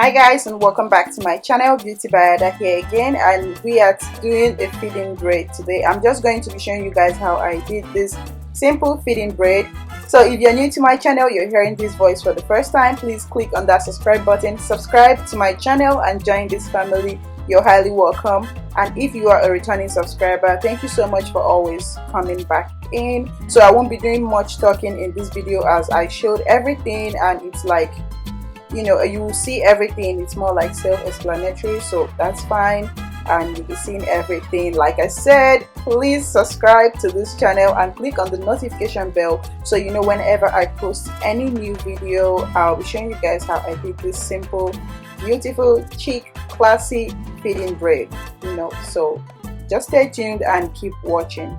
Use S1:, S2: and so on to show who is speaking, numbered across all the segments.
S1: Hi guys, and welcome back to my channel. Beautybyada here again, and we are doing a feeding braid today. I'm just going to be showing you guys how I did this simple feeding braid. So if you're new to my channel, you're hearing this voice for the first time, please click on that subscribe button, subscribe to my channel and join this family. You're highly welcome. And if you are a returning subscriber, thank you so much for always coming back in. So I won't be doing much talking in this video as I showed everything, and it's like, you know, you will see everything. It's more like self-explanatory, so that's fine, and you'll be seeing everything. Like I said, please subscribe to this channel and click on the notification bell so you know whenever I post any new video. I'll be showing you guys how I did this simple, beautiful, chic, classy feeding braid, you know. So just stay tuned and keep watching.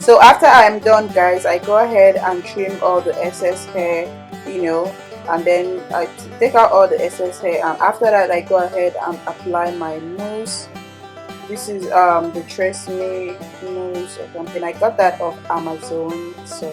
S1: So after I'm done, guys, I go ahead and trim all the excess hair, you know, and then I take out all the excess hair, and after that I go ahead and apply my mousse. This is the Tresemme mousse or something. I got that off Amazon. So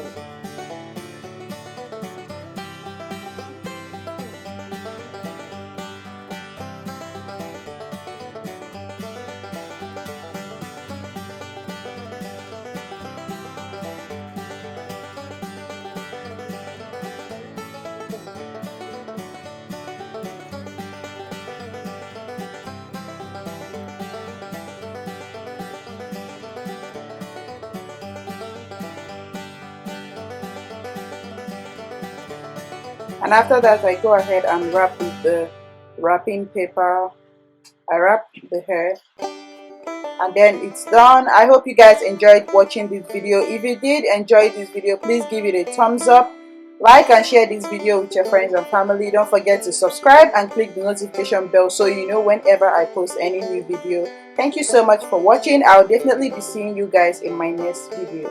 S1: and after that I go ahead and wrap with the wrapping paper. I wrap the hair and then it's done. I hope you guys enjoyed watching this video. If you did enjoy this video, please give it a thumbs up, like and share this video with your friends and family. Don't forget to subscribe and click the notification bell so you know whenever I post any new video. Thank you so much for watching. I'll definitely be seeing you guys in my next video.